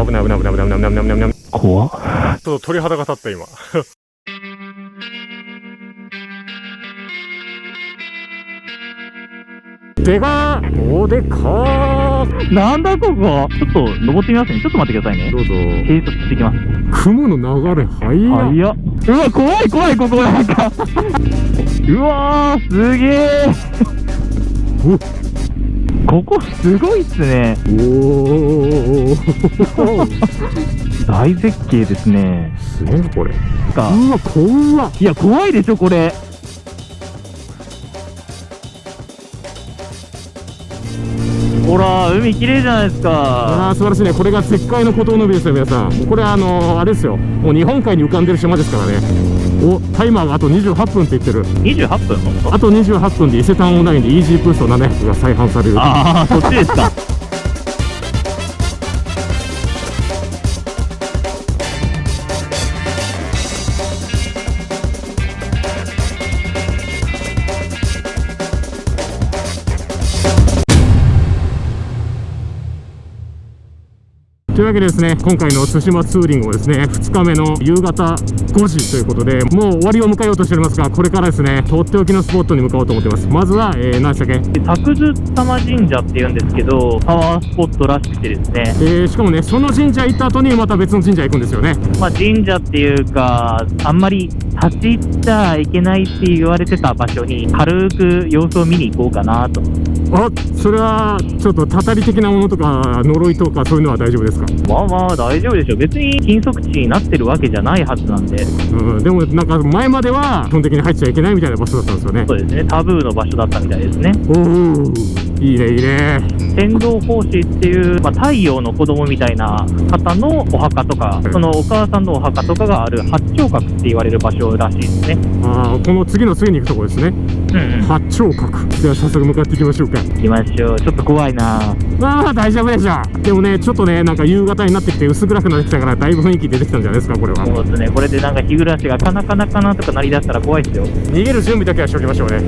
危ない危ない危ない危ない危ない危ない危ない危ない。怖っ。ちょっと鳥肌が立った今。でかー、おでかー。なんだここ。ちょっと登ってみますね。ちょっと待ってくださいね。どうぞ。計測してきます。雲の流れ早っ。早っ。うわ、怖い怖い、ここなんか。うわー、すげえ。ここすごいっすね。おー。大絶景ですね。すげえこれ。うか。わ、怖っ。いや、怖いでしょ、これ。ほら、海綺麗じゃないですか。ああ、素晴らしいね。これが絶海の孤島の海ですよ、皆さん。これあれですよ。もう日本海に浮かんでる島ですからね。お、タイマーがあと28分って言ってる。28分あと28分で伊勢丹オンラインでイージープースト700が再販される。ああ、そっちですか。というわけでですね、今回の対馬ツーリングをですね、2日目の夕方5時ということで、もう終わりを迎えようとしておりますが、これからですね、とっておきのスポットに向かおうと思ってます。まずは、何でしたっけ？作津玉神社っていうんですけど、パワースポットらしくてですね。しかもね、その神社行った後にまた別の神社行くんですよね。まあ神社っていうか、あんまり立ち入っちゃいけないって言われてた場所に軽く様子を見に行こうかなと。あ、それはちょっとたたり的なものとか呪いとかそういうのは大丈夫ですか？まあまあ大丈夫でしょう。別に禁足地になってるわけじゃないはずなんで。でもなんか前までは基本的に入っちゃいけないみたいな場所だったんですよね。そうですね、タブーの場所だったみたいですね。おお、いいねいいね。天道法師っていう、まあ、太陽の子供みたいな方のお墓とか、そのお母さんのお墓とかがある八丁閣って言われる場所らしいですね。ああ、この次の次に行くところですね。八丁閣。では早速向かっていきましょうか。行きましょう。ちょっと怖いな。ああ、大丈夫でしょ。でもね、ちょっとね、なんか夕方になってきて薄暗くなってきたから、だいぶ雰囲気出てきたんじゃないですか、これは。そうですね、これでなんか日暮らしがカナカナカナとか鳴り出したら怖いですよ。逃げる準備だけはしておきましょうね。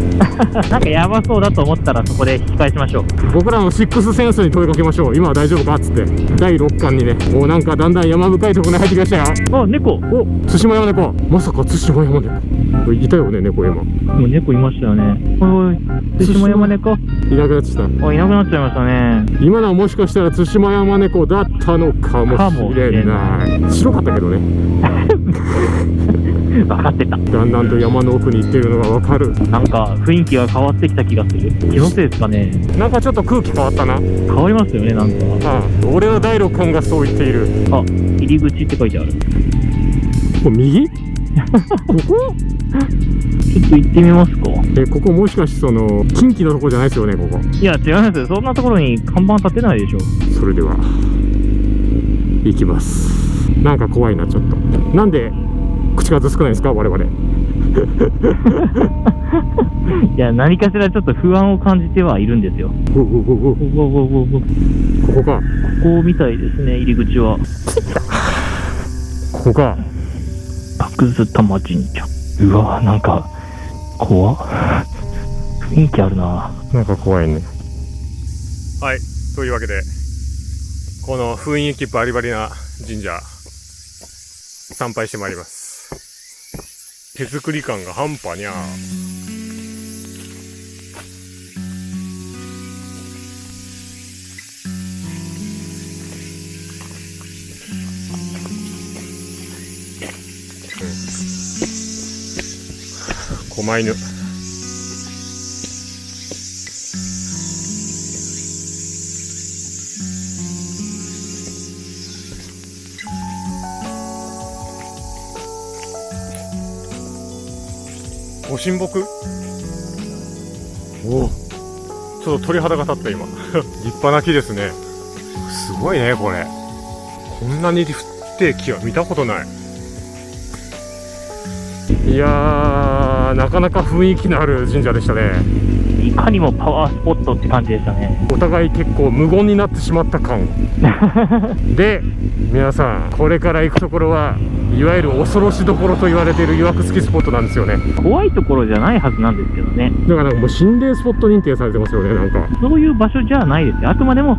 なんかやばそうだと思ったらそこで引き返しましょう。僕らのシックスセンスに問いかけましょう。今は大丈夫かっつって。第6巻にね、もうなんかだんだん山深いところに入ってきましたよ。あ、猫。お、対馬山猫。まさか対馬山猫。これいたよね、猫今。もう猫いましたよね。おい、対馬山猫。いなくなっちゃった。あ、いなくなっちゃいましたね。今のはもしかしたら対馬山猫だったのかもしれない。白かったけどね。分かってた。だんだんと山の奥に行ってるのが分かる。なんか雰囲気が変わってきた気がする。気のせいですかね。なんかちょっと空気変わったな。変わりますよね、なんか。ああ、俺の第6巻がそう言っている。あ、入り口って書いてある。これ右？ここ？ちょっと行ってみますか。ここもしかしてその近畿のとこじゃないですよね、ここ。いや、違いますよ。そんなところに看板立てないでしょ。それでは行きます。なんか怖いな、ちょっと。なんで口数少ないですか、我々。いや、何かしらちょっと不安を感じてはいるんですよ。ここか。ここみたいですね、入り口は。ここか。作津玉神社。うわ、なんか怖っ。雰囲気あるな。なんか怖いね。はい、というわけでこの雰囲気バリバリな神社参拝してまいります。手作り感が半端にゃー。狛犬。ご神木？おお、ちょっと鳥肌が立った今。立派な木ですね。すごいね、これ。こんなに太い木は見たことない。いやー、なかなか雰囲気のある神社でしたね。いかにもパワースポットって感じでしたね。お互い結構無言になってしまった感で、皆さんこれから行くところはいわゆる恐ろしどころと言われている曰く付きスポットなんですよね。怖いところじゃないはずなんですけどね。だからもう心霊スポット認定されてますよね。なんかそういう場所じゃないですよ。あくまでも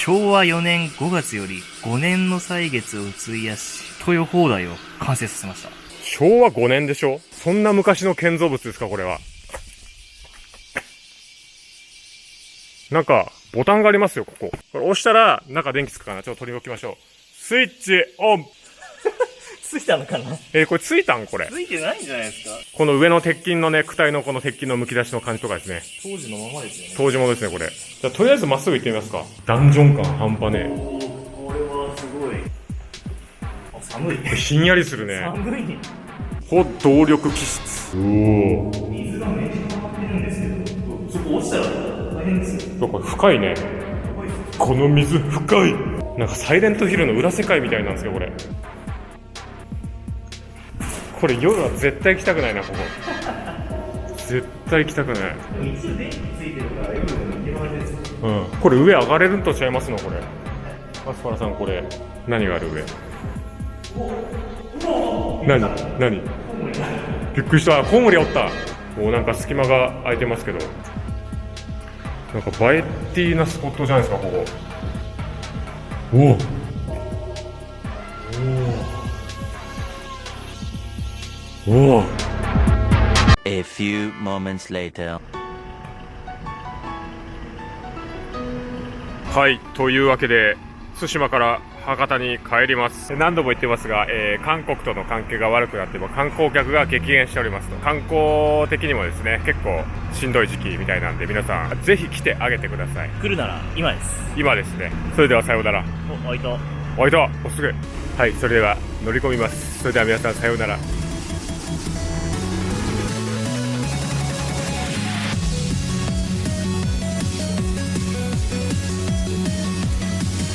昭和4年5月より5年の歳月を費やし、豊放題を完成させました。昭和5年でしょ？そんな昔の建造物ですか、これは。なんか、ボタンがありますよ、ここ。これ押したら、中電気つくかな？ちょっと取り置きましょう。スイッチオン。ついたのかな？これついたんこれ。ついてないんじゃないですか？この上の鉄筋のね、躯体のこの鉄筋の剥き出しの感じとかですね。当時のままですよね。当時ものですね、これ。じゃあ、とりあえずまっすぐ行ってみますか。ダンジョン感半端ねこれはすごい。あ、寒い。え。ひんやりするね。寒い。高動力気質。おお。水がめっちゃ溜まってるんですけど、そこ落ちたら大変ですよ。これ深いね。この水深い。なんかサイレントヒルの裏世界みたいなんですよ、これ。これ夜は絶対来たくないな、ここ。絶対来たくない。一応電気ついてるから夜でも行けます。うん。これ上上がれるんとちゃいますの、これ。アスパラさん、これ。何がある上。何びっくりした。コウモリおった。もうなんか隙間が空いてますけど。なんか映えティーなスポットじゃないですか、ここ。おお。おお。A few moments later. はい、というわけで対馬から博多に帰ります。何度も言ってますが、韓国との関係が悪くなっても観光客が激減しておりますと。観光的にもですね、結構しんどい時期みたいなんで、皆さんぜひ来てあげてください。来るなら今です。今ですね。それではさようなら。お、開いた。おいと、おすぐ。はい、それでは乗り込みます。それでは皆さんさようなら。